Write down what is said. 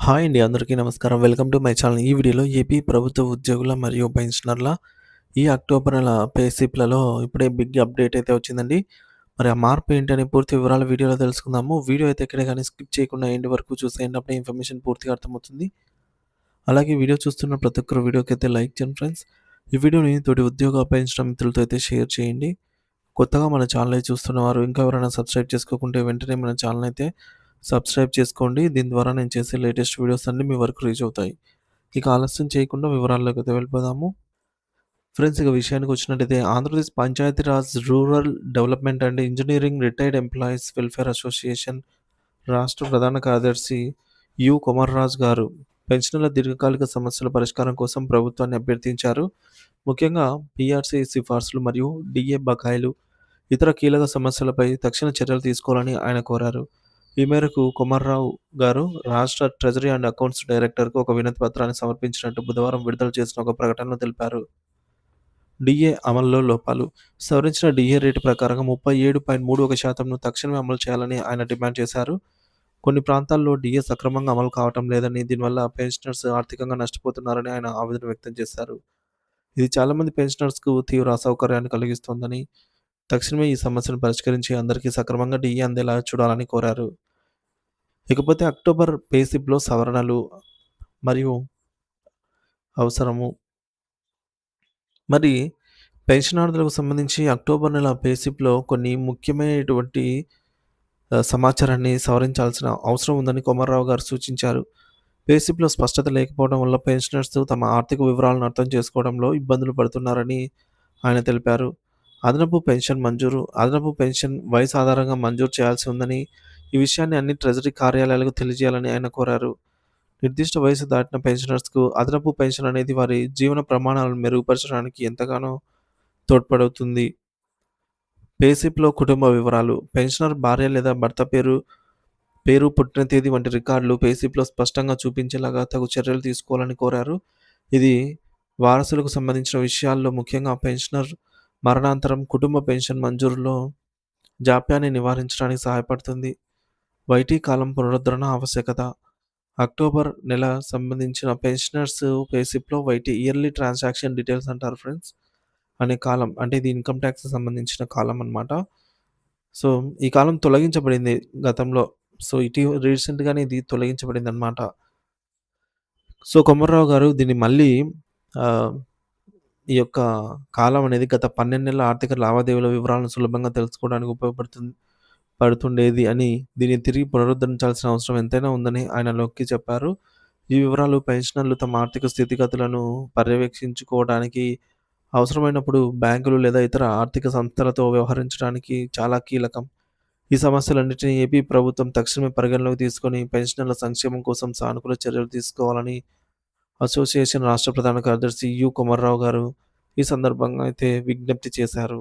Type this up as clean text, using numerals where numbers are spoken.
Hi అండి. అందరికీ నమస్కారం. Welcome to my channel. ఈ వీడియోలో ఏపీ ప్రభుత్వ ఉద్యోగుల మరియు పెన్షనర్ల ఈ అక్టోబర్ నెల పే స్లిప్‌లలో ఇప్పుడే బిగ్ అప్డేట్ అయితే వచ్చిందండి. మరి ఆ మార్పు ఏంటని పూర్తి వివరాలు వీడియోలో తెలుసుకుందాము. వీడియో అయితే ఎక్కడ గాని స్కిప్ చేయకుండా ఎండ్ వరకు చూసేయండి. అప్పుడే ఇన్ఫర్మేషన్ పూర్తిగా అర్థమవుతుంది. అలాగే వీడియో చూస్తున్న ప్రతి ఒక్కరు వీడియోకైతే లైక్ చేయండి ఫ్రెండ్స్. ఈ వీడియోని తోటి ఉద్యోగ పెన్షన్ మిత్రులతో అయితే షేర్ చేయండి. కొత్తగా మన ఛానల్ చూస్తున్నవారు ఇంకా ఎవరైనా సబ్స్క్రైబ్ చేసుకోకుంటే వెంటనే మన ఛానల్ అయితే సబ్స్క్రైబ్ చేసుకోండి. దీని ద్వారా నేను చేసే లేటెస్ట్ వీడియోస్ అన్నీ మీ వరకు రీచ్ అవుతాయి. ఇక ఆలస్యం చేయకుండా వివరాల్లోకైతే వెళ్ళిపోదాము. ఫ్రెండ్స్ ఇక విషయానికి వచ్చినట్టయితే Andhra Pradesh Panchayati Raj rural development and engineering retired employees welfare association రాష్ట్ర ప్రధాన కార్యదర్శి కొమర్రాజు గారు పెన్షనర్ల దీర్ఘకాలిక సమస్యల పరిష్కారం కోసం ప్రభుత్వాన్ని అభ్యర్థించారు. ముఖ్యంగా పీఆర్సీ సిఫార్సులు మరియు డిఏ బకాయిలు ఇతర కీలక సమస్యలపై తక్షణ చర్యలు తీసుకోవాలని ఆయన కోరారు. ఈ మేరకు కొమర్రావు గారు రాష్ట్ర ట్రెజరీ అండ్ అకౌంట్స్ డైరెక్టర్‌కు ఒక వినతి పత్రాన్ని సమర్పించినట్టు బుధవారం విడుదల చేసిన ఒక ప్రకటనలో తెలిపారు. డిఏ అమలులో లోపాలు సవరించిన డిఏ రేటు ప్రకారంగా 37.31%ను తక్షణమే అమలు చేయాలని ఆయన డిమాండ్ చేశారు. కొన్ని ప్రాంతాల్లో డిఏ సక్రమంగా అమలు కావటం లేదని, దీనివల్ల పెన్షనర్స్ ఆర్థికంగా నష్టపోతున్నారని ఆయన ఆవేదన వ్యక్తం చేశారు. ఇది చాలామంది పెన్షనర్స్‌కు తీవ్ర అసౌకర్యాన్ని కలిగిస్తోందని, తక్షణమే ఈ సమస్యను పరిష్కరించి అందరికీ సక్రమంగా డిఏ అందేలా చూడాలని కోరారు. ఇకపోతే అక్టోబర్ పే స్లిప్‌లో సవరణలు మరియు అవసరము. మరి పెన్షనర్లకు సంబంధించి అక్టోబర్ నెల పే స్లిప్‌లో కొన్ని ముఖ్యమైనటువంటి సమాచారాన్ని సవరించాల్సిన అవసరం ఉందని కొమర్రావు గారు సూచించారు. పే స్లిప్‌లో స్పష్టత లేకపోవడం వల్ల పెన్షనర్స్ తమ ఆర్థిక వివరాలను అర్థం చేసుకోవడంలో ఇబ్బందులు పడుతున్నారని ఆయన తెలిపారు. అదనపు పెన్షన్ వయసు ఆధారంగా మంజూరు చేయాల్సి ఉందని, ఈ విషయాన్ని అన్ని ట్రెజరీ కార్యాలయాలకు తెలియజేయాలని ఆయన కోరారు. నిర్దిష్ట వయసు దాటిన పెన్షనర్స్‌కు అదనపు పెన్షన్ అనేది వారి జీవన ప్రమాణాలను మెరుగుపరచడానికి ఎంతగానో తోడ్పడుతుంది. పే స్లిప్‌లో కుటుంబ వివరాలు, పెన్షనర్ భార్య లేదా భర్త పేరు, పుట్టిన తేదీ వంటి రికార్డులు పే స్లిప్‌లో స్పష్టంగా చూపించేలాగా తగు చర్యలు తీసుకోవాలని కోరారు. ఇది వారసులకు సంబంధించిన విషయాల్లో ముఖ్యంగా పెన్షనర్ మరణాంతరం కుటుంబ పెన్షన్ మంజూరులో జాప్యాన్ని నివారించడానికి సహాయపడుతుంది. వైటీ కాలం పునరుద్ధరణ ఆవశ్యకత. అక్టోబర్ నెల సంబంధించిన పెన్షనర్స్ పే స్లిప్‌లో ఇయర్లీ ట్రాన్సాక్షన్ డీటెయిల్స్ అంటారు ఫ్రెండ్స్. అనే కాలం. అంటే ఇది ఇన్‌కమ్ టాక్స్‌కి సంబంధించిన కాలం అన్నమాట. సో, ఈ కాలం తొలగించబడింది గతంలో. సో, రీసెంట్‌గానే ఇది తొలగించబడిందన్నమాట. సో, కొమర్రావు గారు దీన్ని మళ్ళీ ఆహ్, ఈ యొక్క కాలం అనేది గత 12 నెలల ఆర్థిక లావాదేవీల వివరాలను సులభంగా తెలుసుకోవడానికి పడుతుండేది అని, దీన్ని తిరిగి పునరుద్ధరించాల్సిన అవసరం ఎంతైనా ఉందని ఆయన నొక్కి చెప్పారు. ఈ వివరాలు పెన్షనర్లు తమ ఆర్థిక స్థితిగతులను పర్యవేక్షించుకోవడానికి, అవసరమైనప్పుడు బ్యాంకులు లేదా ఇతర ఆర్థిక సంస్థలతో వ్యవహరించడానికి చాలా కీలకం. ఈ సమస్యలన్నిటిని ఏపీ ప్రభుత్వం తక్షణమే పరిగణలోకి తీసుకొని పెన్షనర్ల సంక్షేమం కోసం సానుకూల చర్యలు తీసుకోవాలని అసోసియేషన్ రాష్ట్ర ప్రధాన కార్యదర్శి కొమర్రావు గారు ఈ సందర్భంగా అయితే విజ్ఞప్తి చేశారు.